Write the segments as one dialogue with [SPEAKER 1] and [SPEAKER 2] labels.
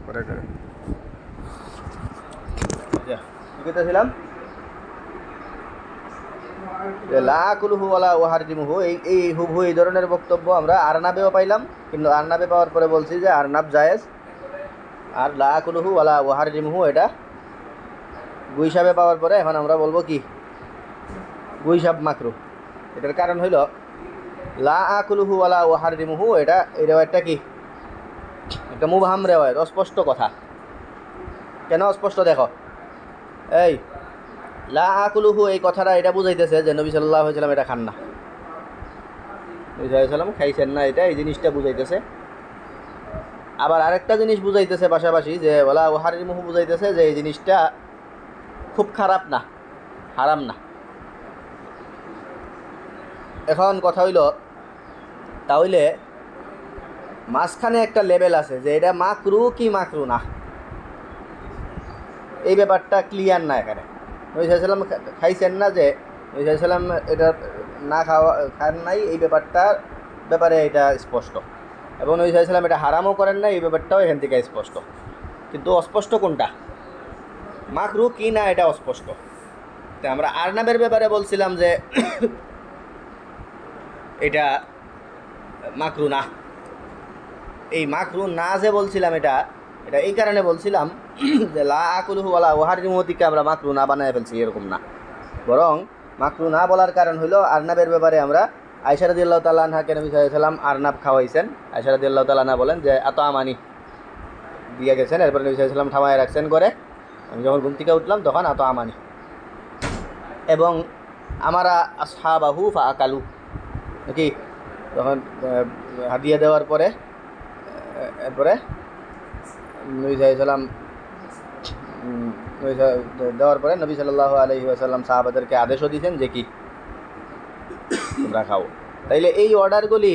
[SPEAKER 1] করে করে ছিলাম লা আকুলুহু ওয়ালা উহাররিমুহু, এই হুবহু এই ধরনের বক্তব্য আমরা আরনাবেও পাইলাম, কিন্তু আরনাবে পাওয়ার পরে বলছি যে আরনাব জায়েজ, আর লা আকুলুহু ওয়ালা উহাররিমুহু এটা গুইসাবে পাওয়ার পরে এখন আমরা বলবো কি গুইসাব মাকরু। এটার কারণ হইল লা আকুলুহু ওয়ালা উহাররিমুহু এটা এই রেওয়ায়তটা কি একটা মুবহাম রেওয়ায়ত, অস্পষ্ট কথা। কেন অস্পষ্ট দেখো, এই লা আকুলুহু এই কথাটা এটা বুঝাইতেছে যে নবী সাল্লাল্লাহু আলাইহি ওয়াসাল্লাম এটা খান না, নবী সাল্লাল্লাহু আলাইহি ওয়াসাল্লাম খাইছেন না, এটা এই জিনিসটা বুঝাইতেছে। আবার আরেকটা জিনিস বুঝাইতেছে পাশাপাশি যে ওয়ালা উহাররিমুহু বুঝাইতেছে যে এই জিনিসটা খুব খারাপ না, হারাম না। এখন কথা হইল তাহলে মাঝখানে একটা লেভেল আছে যে এটা মাকরু কি মাকরু না, এই ব্যাপারটা ক্লিয়ার না। এখানে নবী সাল্লাল্লাহু আলাইহি ওয়াসাল্লাম খাইছেন না, যে নবী সাল্লাল্লাহু আলাইহি ওয়াসাল্লাম এটা না খান নাই, এই ব্যাপারটার ব্যাপারে এটা স্পষ্ট, এবং নবী সাল্লাল্লাহু আলাইহি ওয়াসাল্লাম এটা হারামও করেন না, এই ব্যাপারটাও এখান থেকে স্পষ্ট। কিন্তু অস্পষ্ট কোনটা, মাকরু কি না এটা অস্পষ্ট। তো আমরা আরনাবের ব্যাপারে বলছিলাম যে এটা মাকরু না, এই মাকরু না যে বলছিলাম এটা এই কারণে বলছিলাম যে লা আকুলুহু ওয়ালা উহাররিমুহু থেকে আমরা মাকরু না বানায় ফেলছি, এরকম না। বরং মাকরু না বলার কারণ হলো আরনাবের ব্যাপারে আমরা আয়েশা রাদিয়াল্লাহু তাআলা আনহাকে নবী সাল্লাল্লাহু আলাইহি ওয়াসাল্লাম আরনাব খাওয়াইছেন। আয়েশা রাদিয়াল্লাহু তাআলা আনহা বলেন যে আতা আমানি দিয়ে গেছেন, এরপরে নবী সাল্লাল্লাহু আলাইহি ওয়াসাল্লাম থামায় রাখছেন করে, আমি যখন ঘুম থেকে উঠলাম তখন আতা আমানি, এবং আমারা আসহাবাহু ফা আকালু নাকি, তখন হাদিয়া দেওয়ার পরে এরপরে নবী সাল্লাম দেওয়ার পরে নবী সাল্লাল্লাহু আলাইহি ওয়াসাল্লাম সাহাবাদেরকে আদেশও দিয়েছেন যে কি তোমরা খাও। তাইলে এই অর্ডারগুলি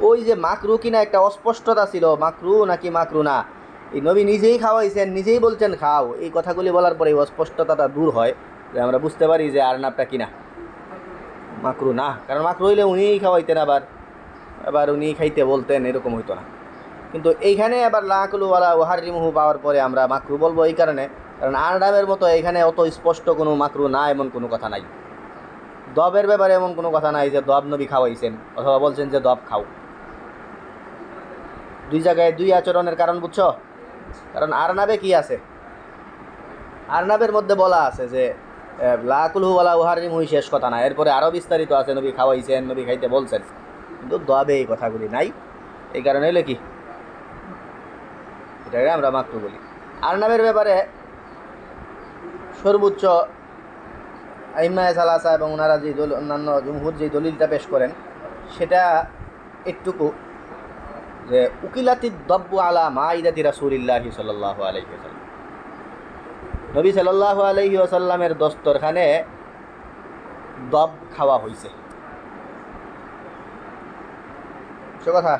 [SPEAKER 1] ওই যে মাকরু কিনা একটা অস্পষ্টতা ছিল, মাকরু নাকি মাকরু না, এই নবী নিজেই খাওয়াইছেন, নিজেই বলছেন খাও, এই কথাগুলি বলার পরে এই অস্পষ্টতাটা দূর হয়, যে আমরা বুঝতে পারি যে আরনাবটা কিনা মাকরু না। কারণ মাকরু হইলে উনিই খাওয়াইতেন, আবার উনি খাইতে বলতেন, এরকম হইতো না। কিন্তু এইখানে আবার লা আকুলু ওয়ালা উহাররিমুহু পাওয়ার পরে আমরা মাকরু বলবো এই কারণে, কারণ আরনাবের মতো এখানে অত স্পষ্ট কোনো মাকরু না এমন কোনো কথা নাই। দবের ব্যাপারে এমন কোনো কথা নাই যে দব নবী খাওয়াইছেন অথবা বলছেন যে দব খাও। দুই জায়গায় দুই আচরণের কারণ বুঝছো। কারণ আরনাবে কি আছে, আরনাবের মধ্যে বলা আছে যে লা আকুলুহু ওয়ালা উহাররিমুহু শেষ কথা না, এরপরে আরও বিস্তারিত আছে নবী খাওয়াইছেন, নবী খাইতে বলছেন, কিন্তু দবে এই কথাগুলি নাই। এই কারণে হইলে কি এটাকে আমরা মাকরু বলি। আরনাবের ব্যাপারে সর্বোচ্চ আইম্মায়ে সালাসা এবং ওনারা যে অন্যান্য জমহুর যে দলিলটা পেশ করেন সেটা একটুকু, যে উকিলাতি দব্বু আলা মাইদাতি রাসূলিল্লাহি সাল্লাল্লাহু আলাইহি ওয়াসাল্লাম, নবী সাল্লাল্লাহু আলাইহি ওয়াসাল্লামের দস্তরখানে দব খাওয়া হয়েছে। সে কথা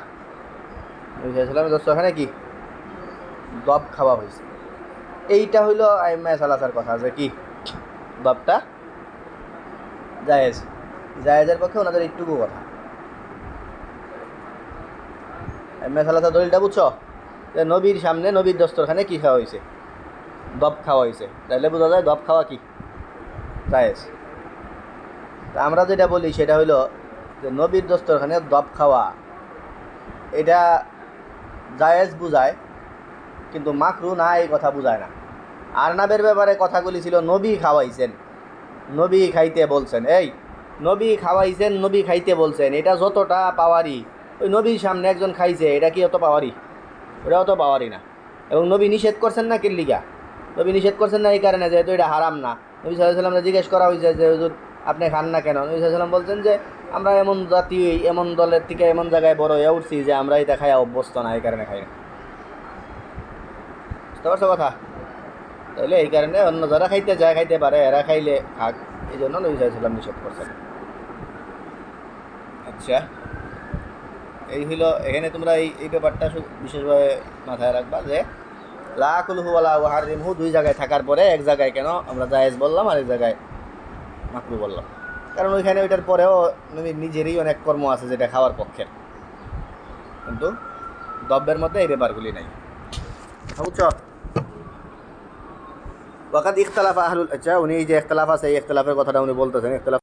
[SPEAKER 1] নবী সাল্লাল্লাহু দস্তরখানে কি দব খাওয়া হয়েছে, এইটা হইল আইম্মায়ে সালাসার কথা, যে কি দবটা জায়েজ, জায়েজের পক্ষে ওনাদের একটুকু কথা। আইম্মায়ে সালাসা দলিলটা বুঝছো, যে নবীর সামনে নবীর দস্তরখানে কি খাওয়া হয়েছে, দব খাওয়া হয়েছে, তাইলে বোঝা যায় দব খাওয়া কি জায়েজ। তা আমরা যেটা বলি সেটা হইল যে নবীর দস্তরখানে দব খাওয়া এটা জায়েজ বুঝায়, কিন্তু মাকরু না এই কথা বুঝায় না। আরনাবের ব্যাপারে কথাগুলি ছিল নবী খাওয়াইছেন, নবী খাইতে বলছেন, এই নবী খাওয়াইছেন, নবী খাইতে বলছেন, এটা যতটা পাওয়ারই, ওই নবীর সামনে একজন খাইছে, এটা কি অত পাওয়ারই, ওটা অত পাওয়ারই না। এবং নবী নিষেধ করছেন না কিল্লিগা, নবী নিষেধ করছেন না এই কারণে যেহেতু এটা হারাম না। নবী সাল্লাল্লাহু আলাইহি ওয়াসাল্লামকে জিজ্ঞেস করা হয়েছে যে হুজুর আপনি খান না কেন, নবী সাল্লাল্লাহু আলাইহি ওয়াসাল্লাম বলছেন যে আমরা এমন জাতি, এমন দলের থেকে এমন জায়গায় বড় হয়ে উঠছি যে আমরা এটা খাইয়া অভ্যস্ত না, এই কারণে খাই না। বুঝতে পারছো কথা। তাহলে এই কারণে অন্য যারা খাইতে যায় খাইতে পারে, এরা খাইলে খাক, এই জন্য নবী সাল্লাল্লাহু আলাইহি ওয়াসাল্লাম নিষেধ করছেন। আচ্ছা, এই হইল এখানে তোমরা এই ব্যাপারটা বিশেষভাবে মাথায় রাখবা যে লা আকুলুহু ওয়ালা উহাররিমুহু দুই জায়গায় থাকার পরে এক জায়গায় কেন আমরা জায়েজ বললাম আর এক জায়গায় মাকরু বললাম, কারণ ওইখানে ওইটার পরেও নবীর নিজেরই অনেক কর্ম আছে যেটা খাওয়ার পক্ষের, কিন্তু দ্রব্যের মধ্যে এই ব্যাপারগুলি নাই। বুঝছো ওয়াকাদ ইখতালাফা আহলুল, আচ্ছা উনি এই যে ইখতিলাফ আছে এই ইখতিলাফের কথাটা উনি বলতেছেন, ইখতিলাফ